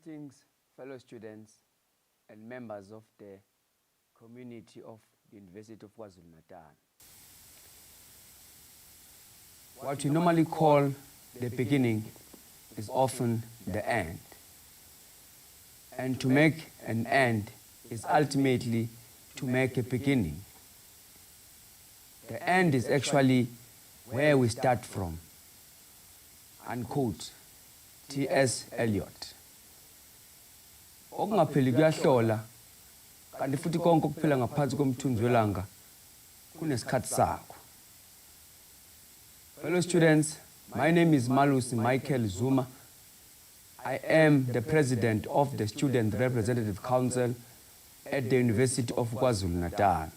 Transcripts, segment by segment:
Greetings, fellow students and members of the community of the University of KwaZulu-Natal. What we normally call the beginning is often the end. And to make an end is ultimately to make a beginning. The end is actually where we start from. Unquote, T.S. Eliot. Okungapheli kuyahlola, kanti futhi konke okuphela ngaphansi komthunzi welanga kunesikhathi sakho. Fellow students, my name is Malusi Zuma. I am the president of the Student Representative Council at the University of KwaZulu-Natal.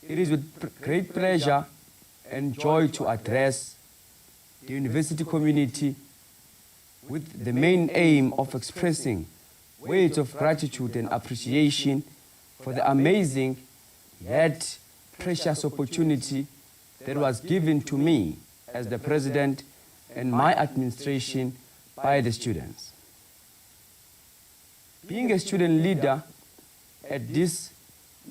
It is with great pleasure and joy to address the university community with the main aim of expressing words of gratitude and appreciation for the amazing yet precious opportunity that was given to me as the president and my administration by the students. Being a student leader at this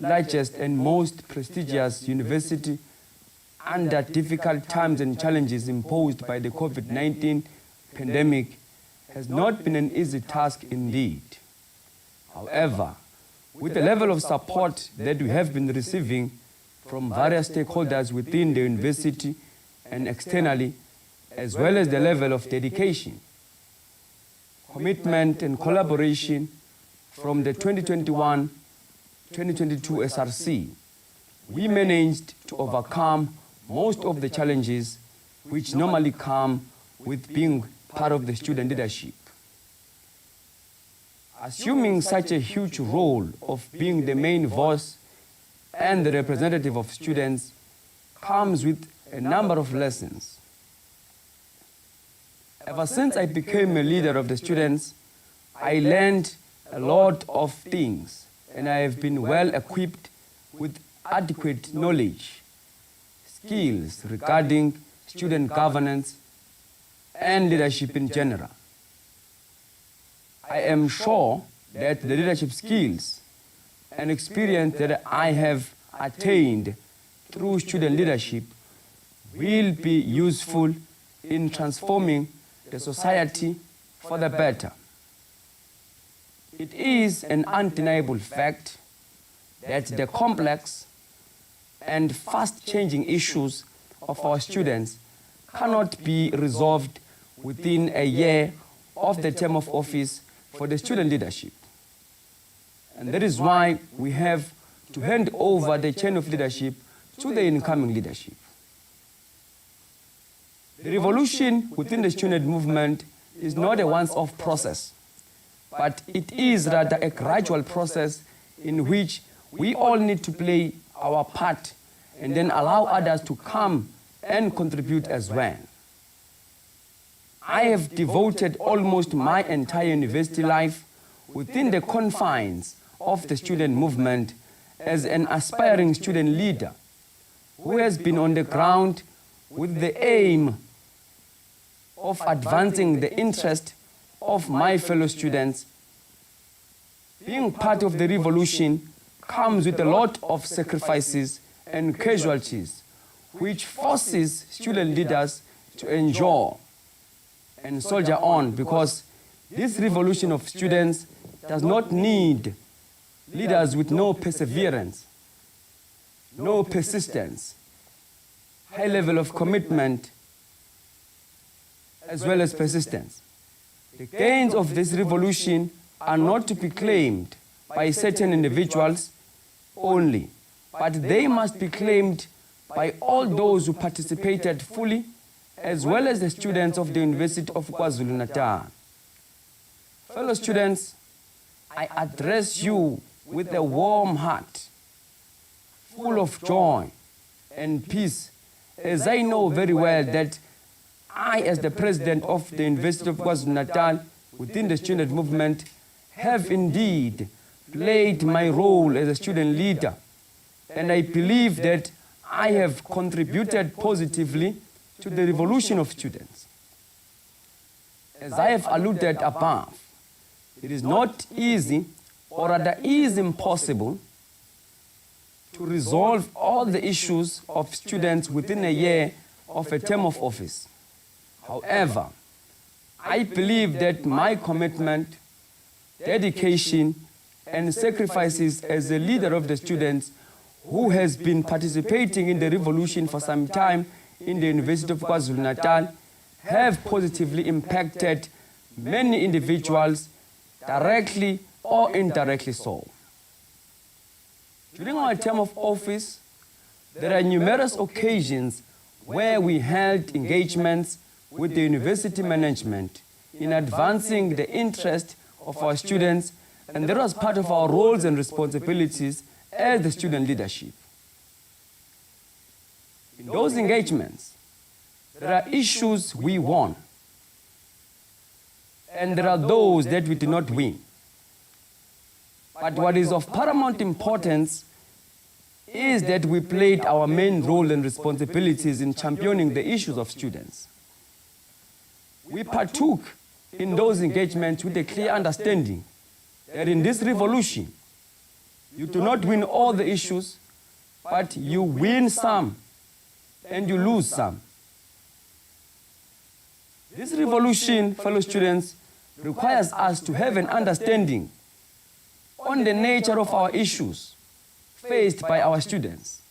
largest and most prestigious university under difficult times and challenges imposed by the COVID-19 pandemic has not been an easy task indeed. However, with the level of support that we have been receiving from various stakeholders within the university and externally, as well as the level of dedication, commitment and collaboration from the 2021-2022 SRC, we managed to overcome most of the challenges which normally come with being part of the student leadership. Assuming such a huge role of being the main voice and the representative of students comes with a number of lessons. Ever since I became a leader of the students, I learned a lot of things, and I have been well equipped with adequate knowledge, skills regarding student governance and leadership in general. I am sure that the leadership skills and experience that I have attained through student leadership will be useful in transforming the society for the better. It is an undeniable fact that the complex and fast-changing issues of our students cannot be resolved within a year of the term of office for the student leadership. And that is why we have to hand over the chain of leadership to the incoming leadership. The revolution within the student movement is not a once-off process, but it is rather a gradual process in which we all need to play our part and then allow others to come and contribute as well. I have devoted almost my entire university life within the confines of the student movement as an aspiring student leader who has been on the ground with the aim of advancing the interest of my fellow students. Being part of the revolution comes with a lot of sacrifices and casualties, which forces student leaders to endure and soldier on, because this revolution of students does not need leaders with no perseverance, no persistence, high level of commitment, as well as persistence. The gains of this revolution are not to be claimed by certain individuals only, but they must be claimed by all those who participated fully, as well as the students of the University of KwaZulu-Natal. Fellow students, I address you with a warm heart, full of joy and peace, as I know very well that I, as the president of the University of KwaZulu-Natal within the student movement, have indeed played my role as a student leader, and I believe that I have contributed positively to the revolution of students. As I have alluded above, it is not easy, or rather is impossible, to resolve all the issues of students within a year of a term of office. However, I believe that my commitment, dedication, and sacrifices as a leader of the students who has been participating in the revolution for some time in the University of KwaZulu-Natal have positively impacted many individuals, directly or indirectly so. During our term of office, there are numerous occasions where we held engagements with the university management in advancing the interest of our students, and that was part of our roles and responsibilities as the student leadership. In those engagements, there are issues we won, and there are those that we did not win. But what is of paramount importance is that we played our main role and responsibilities in championing the issues of students. We partook in those engagements with a clear understanding that in this revolution, you do not win all the issues, but you win some and you lose some. This revolution, fellow students, requires us to have an understanding on the nature of our issues faced by our students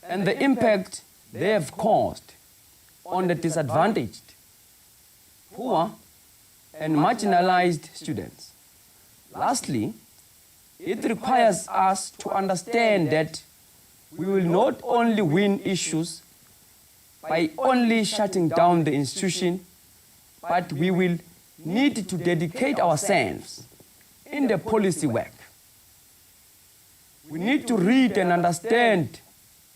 and the impact they have caused on the disadvantaged, poor, and marginalized students. Lastly, it requires us to understand that we will not only win issues by only shutting down the institution, but we will need to dedicate ourselves in the policy work. We need to read and understand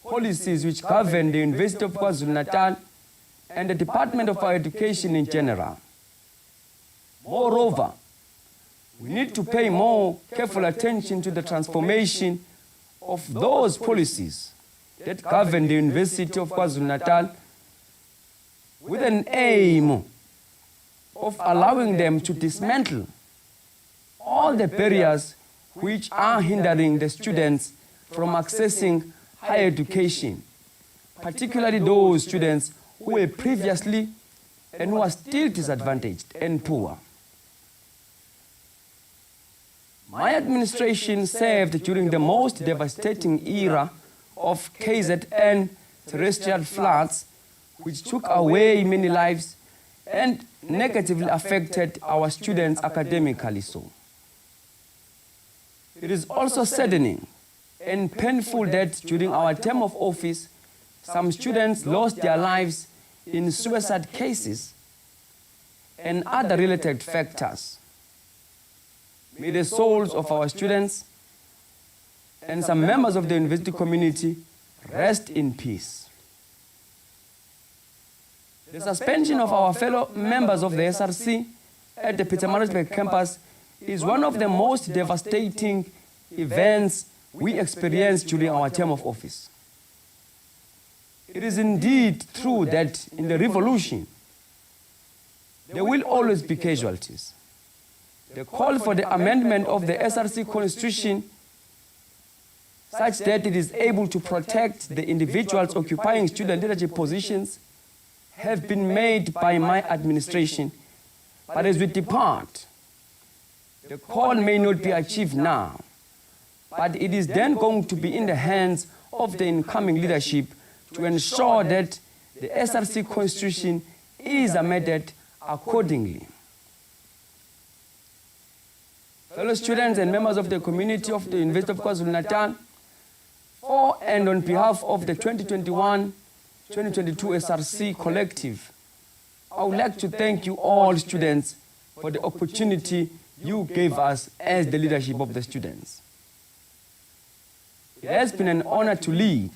policies which govern the University of KwaZulu-Natal and the Department of Education in general. Moreover, we need to pay more careful attention to the transformation of those policies that govern the University of KwaZulu-Natal with an aim of allowing them to dismantle all the barriers which are hindering the students from accessing higher education, particularly those students who were previously and who are still disadvantaged and poor. My administration served during the most devastating era of UKZN terrestrial floods, which took away many lives and negatively affected our students academically so. It is also saddening and painful that during our term of office, some students lost their lives in suicide cases and other related factors. May the souls of our students and some members of the university community rest in peace. The suspension of our fellow members of the SRC at the Pietermaritzburg campus is one of the most devastating events we experienced during our term of office. It is indeed true that in the revolution, there will always be casualties. The call for the amendment of the SRC constitution such that it is able to protect the individuals occupying student leadership positions have been made by my administration, but as we depart, the call may not be achieved now, but it is then going to be in the hands of the incoming leadership to ensure that the SRC constitution is amended accordingly. Fellow students and members of the community of the University of KwaZulu-Natal, for and on behalf of the 2021-2022 SRC collective, I would like to thank you all students for the opportunity you gave us as the leadership of the students. It has been an honor to lead,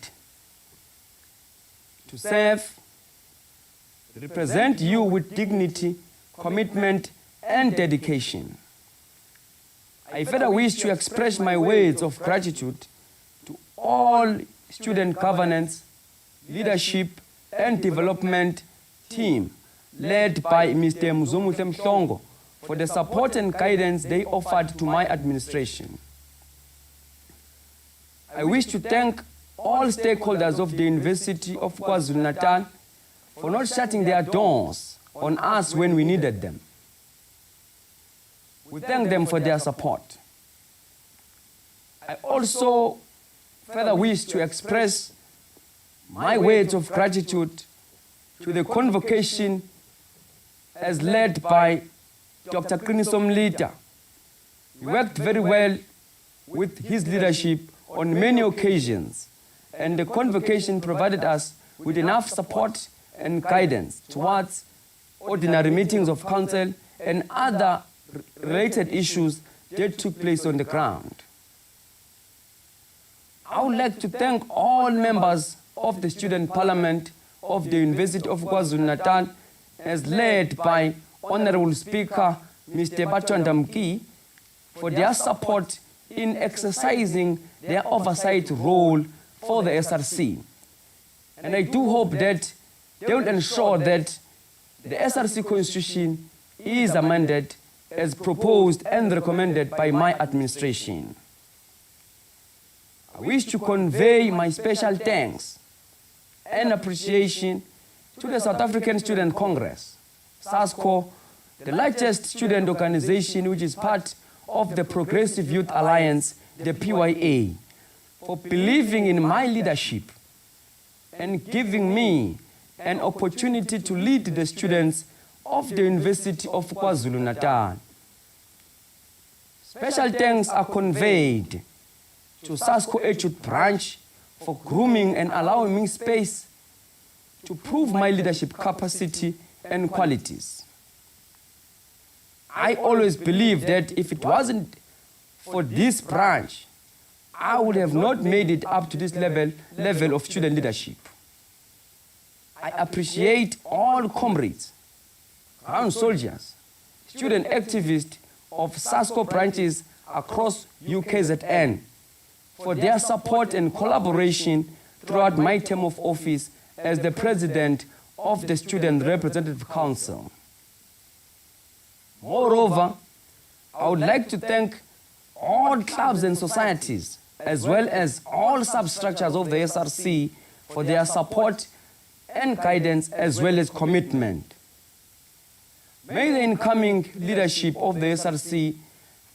to serve, represent you with dignity, commitment, and dedication. I further wish to express my words of gratitude to all student governance, leadership, and development team led by Mr. Mzumuhle Mhlongo, for the support and guidance they offered to my administration. I wish to thank all stakeholders of the University of KwaZulu-Natal for not shutting their doors on us when we needed them. We thank them for their support. I also further wish to express my words of gratitude to the convocation as led by Dr. Qiniso Mlita. He worked very well with his leadership on many occasions, and the convocation provided us with enough support and guidance towards ordinary meetings of council and other related issues that took place on the ground. I would like to thank all members of the Student Parliament of the University of KwaZulu-Natal, as led by Honorable Speaker Mr. Bachwanda Mki, for their support in exercising their oversight role for the SRC. And I do hope that they will ensure that the SRC Constitution is amended as proposed and recommended by my administration. I wish to convey my special thanks and appreciation to the South African Student Congress, SASCO, the largest student organization which is part of the Progressive Youth Alliance, the PYA, for believing in my leadership and giving me an opportunity to lead the students of the University of KwaZulu-Natal. Special thanks are conveyed to SASCO Etude Branch for grooming and allowing me space to prove my leadership capacity and qualities. I always believe that if it wasn't for this branch, I would have not made it up to this level of student leadership. I appreciate all comrades, ground soldiers, student activists of SASCO branches across UKZN for their support and collaboration throughout my term of office as the President of the Student Representative Council. Moreover, I would like to thank all clubs and societies, as well as all substructures of the SRC, for their support and guidance, as well as commitment. May the incoming leadership of the SRC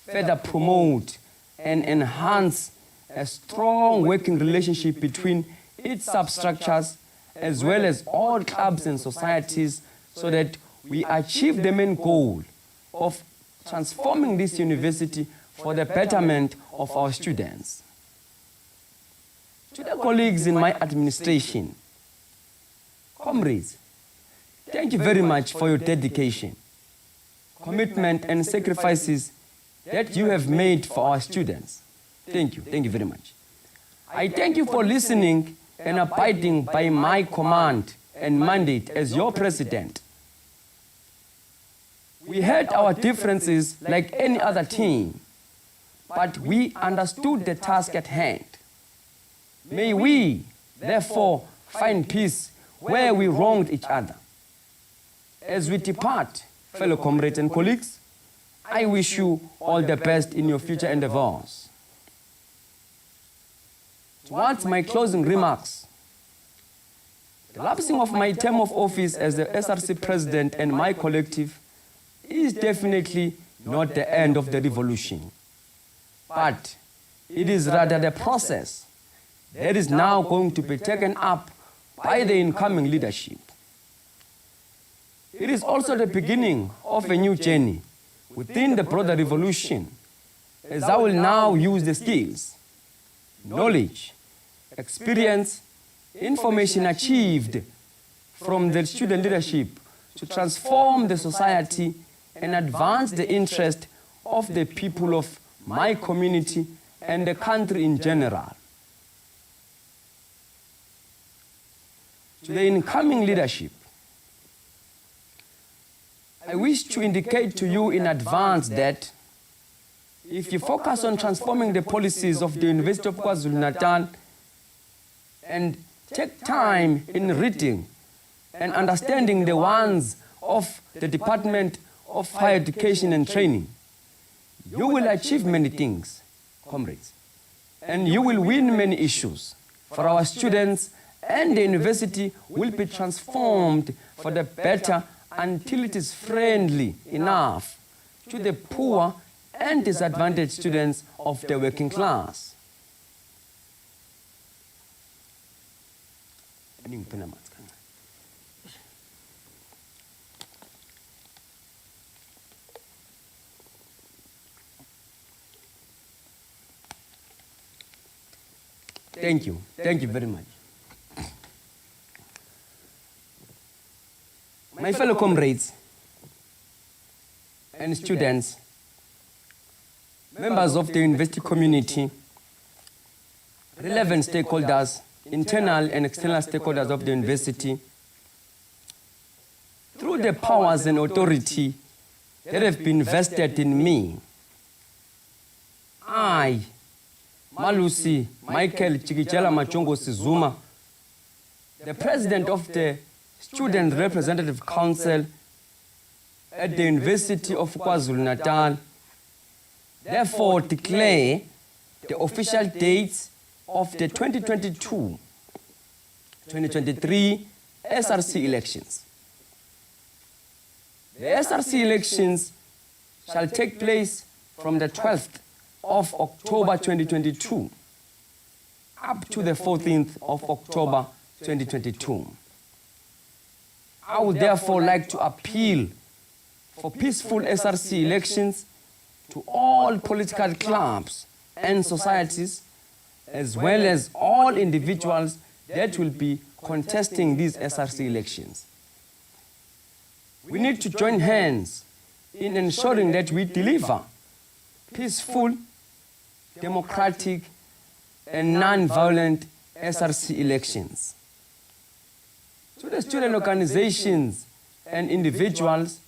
further promote and enhance a strong working relationship between its substructures, as well as all clubs and societies, so that we achieve the main goal of transforming this university for the betterment of our students. To the colleagues in my administration, comrades, thank you very much for your dedication, commitment, and sacrifices that you have made for our students. Thank you very much. I thank you for listening and abiding by my command and mandate as your president. We had our differences like any other team, but we understood the task at hand. May we, therefore, find peace where we wronged each other. As we depart, fellow comrades and colleagues, I wish you all the best in your future endeavors. Towards my closing remarks, the lapsing of my term of office as the SRC president and my collective is definitely not the end of the revolution, but it is rather the process that is now going to be taken up by the incoming leadership. It is also the beginning of a new journey within the broader revolution, as I will now use the skills, knowledge, experience, information achieved from the student leadership to transform the society and advance the interest of the people of my community and the country in general. To the incoming leadership, I wish to indicate to you in advance that if you focus on transforming the policies of the University of KwaZulu-Natal and take time in reading and understanding the ones of the Department of Higher Education and Training, you will achieve many things, comrades, and you will win many issues for our students, and the university will be transformed for the better until it is friendly enough to the poor and disadvantaged students of the working class. Thank you. Thank you very much. My fellow comrades and students, members of the university community, relevant stakeholders, internal and external stakeholders of the university, through the powers and authority that have been vested in me, I, Malusi Zuma, the President of the Student Representative Council at the University of KwaZulu-Natal, therefore declare the official dates of the 2022-2023 SRC elections. The SRC elections shall take place from the 12th of October 2022 up to the 14th of October 2022. I would therefore like to appeal for peaceful SRC elections to all political clubs and societies, as well as all individuals that will be contesting these SRC elections. We need to join hands in ensuring that we deliver peaceful, democratic, and non-violent SRC elections. To the student organizations and individuals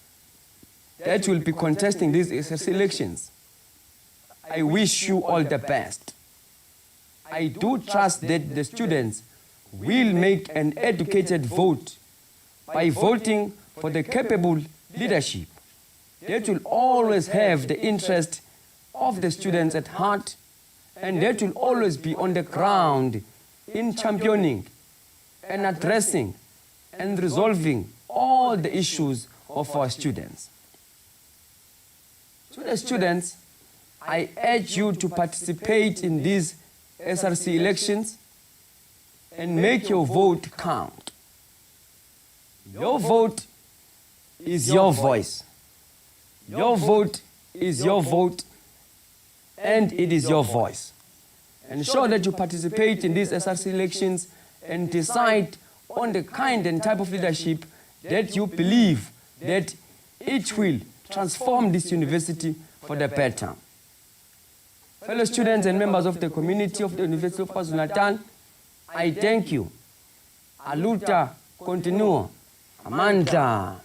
that will be contesting these SRC elections, I wish you all the best. I do trust that the students will make an educated vote by voting for the capable leadership that will always have the interest of the students at heart, and that will always be on the ground in championing and addressing and resolving all the issues of our students. To the students, I urge you to participate in these SRC elections and make your vote count. Your vote is your voice. Your vote is your vote, and it is your voice. Ensure that you participate in these SRC elections and decide on the kind and type of leadership that you believe that it will transform this university for the better. Fellow students and members of the community of the University of KwaZulu-Natal, I thank you. Aluta, continua, Amanda.